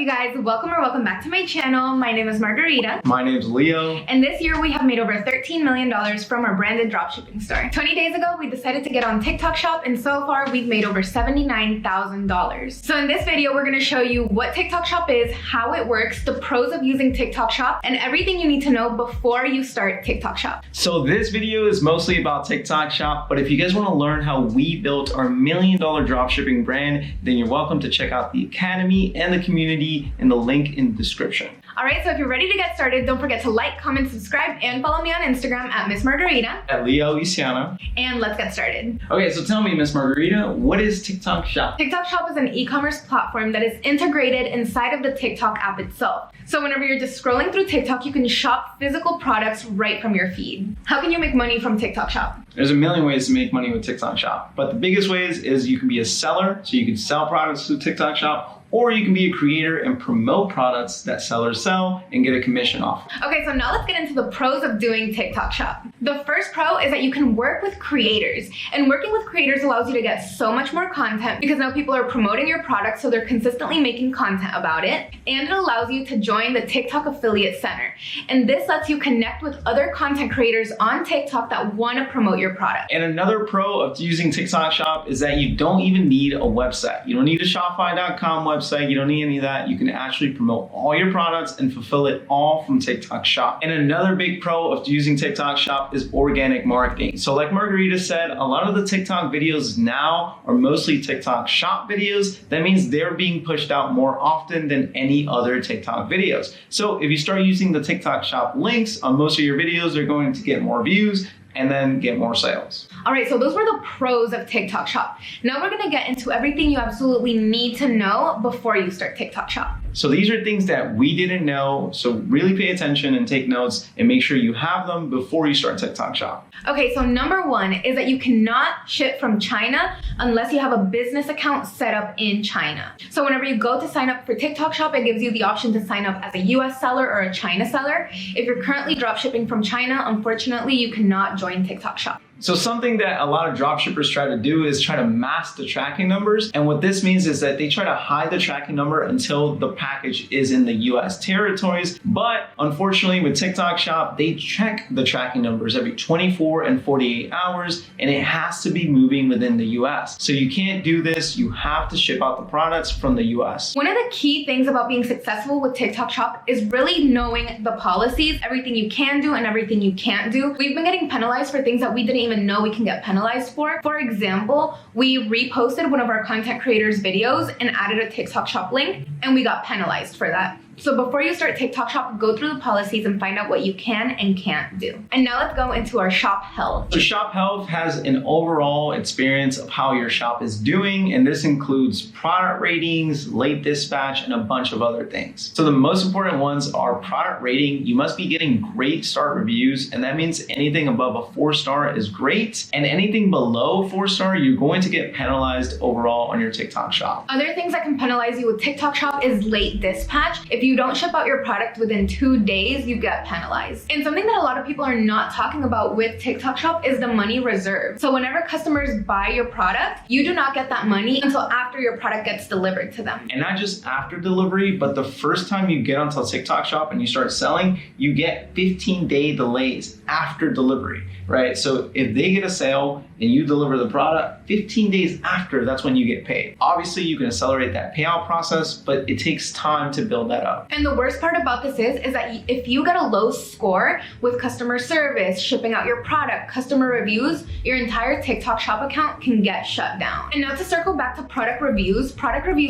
you guys? Welcome back to my channel. My name is Margarita. My name's Leo. And this year we have made over $13 million from our branded dropshipping store. 20 days ago, we decided to get on TikTok Shop, and so far we've made over $79,000. So in this video, we're gonna show you what TikTok Shop is, how it works, the pros of using TikTok Shop, and everything you need to know before you start TikTok Shop. So this video is mostly about TikTok Shop, but if you guys wanna learn how we built our $1 million dropshipping brand, then you're welcome to check out the Academy and the community in the link in the description. All right, so if you're ready to get started, don't forget to like, comment, subscribe, and follow me on Instagram at Miss Margarita. At Leo Luciano. And let's get started. Okay, so tell me, Miss Margarita, what is TikTok Shop? TikTok Shop is an e-commerce platform that is integrated inside of the TikTok app itself. So whenever you're just scrolling through TikTok, you can shop physical products right from your feed. How can you make money from TikTok Shop? There's a million ways to make money with TikTok Shop, but the biggest ways is you can be a seller, so you can sell products through TikTok Shop, or you can be a creator and promote products that sellers sell and get a commission off. Okay, so now let's get into the pros of doing TikTok Shop. The first pro is that you can work with creators, and working with creators allows you to get so much more content because now people are promoting your product, so they're consistently making content about it, and it allows you to join the TikTok Affiliate Center. And this lets you connect with other content creators on TikTok that want to promote your product. And another pro of using TikTok Shop is that you don't even need a website. You don't need a Shopify.com website. You don't need any of that. You can actually promote all your products and fulfill it all from TikTok Shop. And another big pro of using TikTok Shop is organic marketing. So like Margarita said, a lot of the TikTok videos now are mostly TikTok Shop videos. That means they're being pushed out more often than any other TikTok videos. So if you start using the TikTok Shop links on most of your videos, they're going to get more views and then get more sales. All right, so those were the pros of TikTok Shop. Now we're gonna get into everything you absolutely need to know before you start TikTok Shop. So these are things that we didn't know, so really pay attention and take notes and make sure you have them before you start TikTok Shop. Okay, so number one is that you cannot ship from China unless you have a business account set up in China. So whenever you go to sign up for TikTok Shop, it gives you the option to sign up as a US seller or a China seller. If you're currently dropshipping from China, unfortunately, you cannot join TikTok Shop. So something that a lot of dropshippers try to do is try to mask the tracking numbers. And what this means is that they try to hide the tracking number until the package is in the US territories. But unfortunately with TikTok Shop, they check the tracking numbers every 24 and 48 hours, and it has to be moving within the US. So you can't do this. You have to ship out the products from the US. One of the key things about being successful with TikTok Shop is really knowing the policies, everything you can do and everything you can't do. We've been getting penalized for things that we didn't even know we can get penalized for. For example, we reposted one of our content creators' videos and added a TikTok Shop link, and we got penalized for that. So before you start TikTok Shop, go through the policies and find out what you can and can't do. And now let's go into our Shop Health. So Shop Health has an overall experience of how your shop is doing, and this includes product ratings, late dispatch, and a bunch of other things. So the most important ones are product rating. You must be getting great start reviews, and that means anything above a 4-star is great, and anything below 4-star, you're going to get penalized overall on your TikTok Shop. Other things that can penalize you with TikTok Shop is late dispatch. If you don't ship out your product within 2 days, you get penalized. And something that a lot of people are not talking about with TikTok Shop is the money reserve. So whenever customers buy your product, you do not get that money until after your product gets delivered to them. And not just after delivery, but the first time you get onto TikTok Shop and you start selling, you get 15-day delays after delivery, right? So if they get a sale and you deliver the product, 15 days after, that's when you get paid. Obviously, you can accelerate that payout process, but it takes time to build that up. And the worst part about this is that if you get a low score with customer service, shipping out your product, customer reviews, your entire TikTok Shop account can get shut down. And now to circle back to product reviews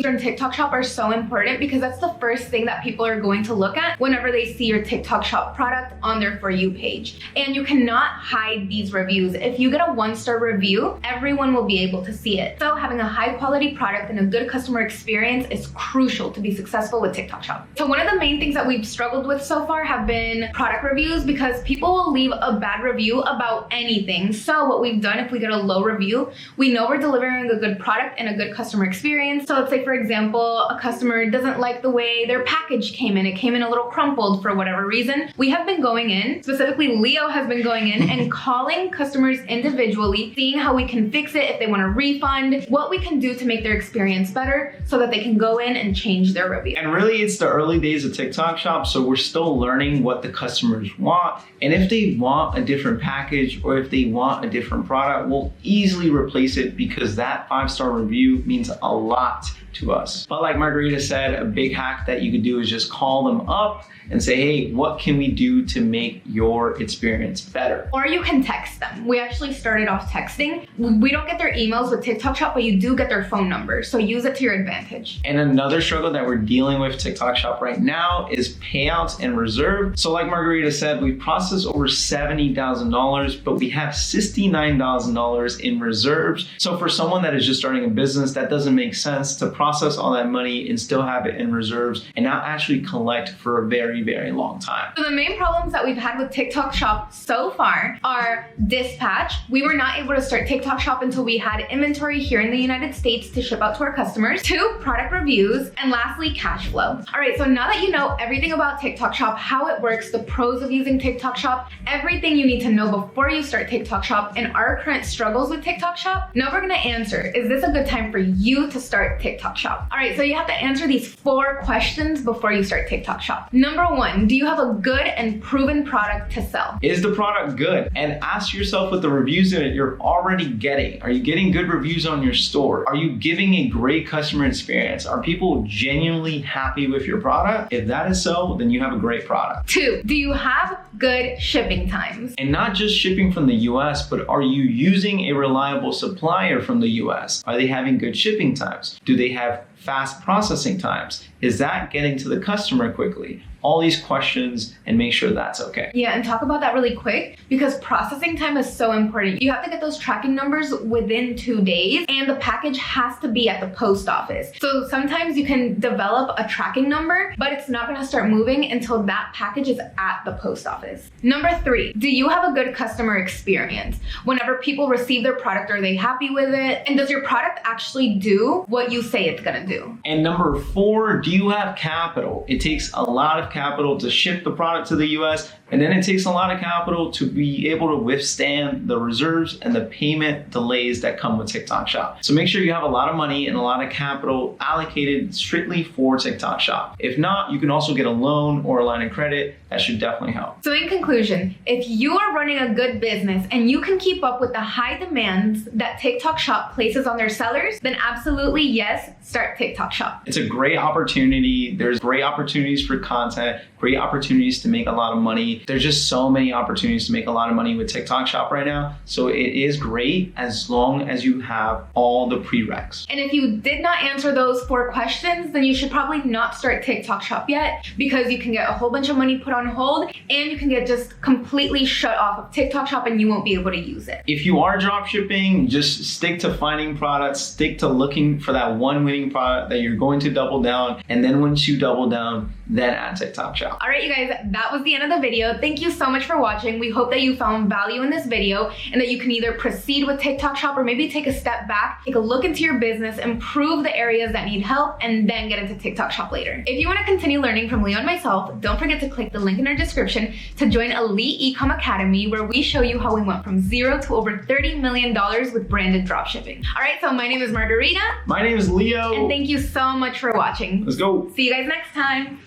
on TikTok Shop are so important because that's the first thing that people are going to look at whenever they see your TikTok Shop product on their For You page. And you cannot hide these reviews. If you get a 1-star review, everyone will be able to see it. So having a high quality product and a good customer experience is crucial to be successful with TikTok Shop. So one of the main things that we've struggled with so far have been product reviews, because people will leave a bad review about anything. So what we've done, if we get a low review, we know we're delivering a good product and a good customer experience. So let's say, for example, a customer doesn't like the way their package came in. It came in a little crumpled for whatever reason. We have been going in, specifically Leo has been going in and calling customers individually, seeing how we can fix it, if they want a refund, what we can do to make their experience better so that they can go in and change their review. And really, it's the early days of TikTok Shop, so we're still learning what the customers want. And if they want a different package or if they want a different product, we'll easily replace it, because that 5-star review means a lot to us. But like Margarita said, a big hack that you could do is just call them up and say, hey, what can we do to make your experience better? Or you can text them. We actually started off texting. We don't get their emails with TikTok Shop, but you do get their phone number. So use it to your advantage. And another struggle that we're dealing with TikTok Shop right now is payouts and reserve. So like Margarita said, we processed over $70,000, but we have $69,000 in reserves. So for someone that is just starting a business, that doesn't make sense to process all that money and still have it in reserves and not actually collect for a very long time. So the main problems that we've had with TikTok Shop so far are dispatch. We were not able to start TikTok Shop until we had inventory here in the United States to ship out to our customers. 2, product reviews, and lastly, cash flow. All right, so now that you know everything about TikTok Shop, how it works, the pros of using TikTok Shop, everything you need to know before you start TikTok Shop, and our current struggles with TikTok Shop, now we're gonna answer, is this a good time for you to start TikTok Shop? All right, so you have to answer these 4 questions before you start TikTok Shop. Number 1, do you have a good and proven product to sell? Is the product good? And ask yourself, with the reviews that you're already getting, are you getting good reviews on your store? Are you giving a great customer experience? Are people genuinely happy with your product? If that is so, then you have a great product. 2, do you have good shipping times? And not just shipping from the US, but are you using a reliable supplier from the US? Are they having good shipping times? Do they have fast processing times? Is that getting to the customer quickly? All these questions, and make sure that's okay. Yeah, and talk about that really quick, because processing time is so important. You have to get those tracking numbers within 2 days, and the package has to be at the post office. So sometimes you can develop a tracking number, but it's not gonna start moving until that package is at the post office. Number 3, do you have a good customer experience? Whenever people receive their product, are they happy with it? And does your product actually do what you say it's gonna do? And number 4, do you have capital? It takes a lot of capital to ship the product to the US, and then it takes a lot of capital to be able to withstand the reserves and the payment delays that come with TikTok Shop. So make sure you have a lot of money and a lot of capital allocated strictly for TikTok Shop. If not, you can also get a loan or a line of credit. That should definitely help. So in conclusion, if you are running a good business and you can keep up with the high demands that TikTok Shop places on their sellers, then absolutely yes, start TikTok Shop. It's a great opportunity. There's great opportunities for content, great opportunities to make a lot of money. There's just so many opportunities to make a lot of money with TikTok Shop right now. So it is great as long as you have all the prereqs. And if you did not answer those 4 questions, then you should probably not start TikTok Shop yet, because you can get a whole bunch of money put on hold and you can get just completely shut off of TikTok Shop and you won't be able to use it. If you are dropshipping, just stick to finding products, stick to looking for that one winning product that you're going to double down. And then once you double down, then add TikTok Shop. All right, you guys, that was the end of the video. Thank you so much for watching. We hope that you found value in this video and that you can either proceed with TikTok Shop or maybe take a step back, take a look into your business, improve the areas that need help, and then get into TikTok Shop later. If you want to continue learning from Leo and myself, don't forget to click the link in our description to join Elite Ecom Academy, where we show you how we went from 0 to over $30 million with branded dropshipping. All right, so my name is Margarita. My name is Leo. And thank you so much for watching. Let's go. See you guys next time.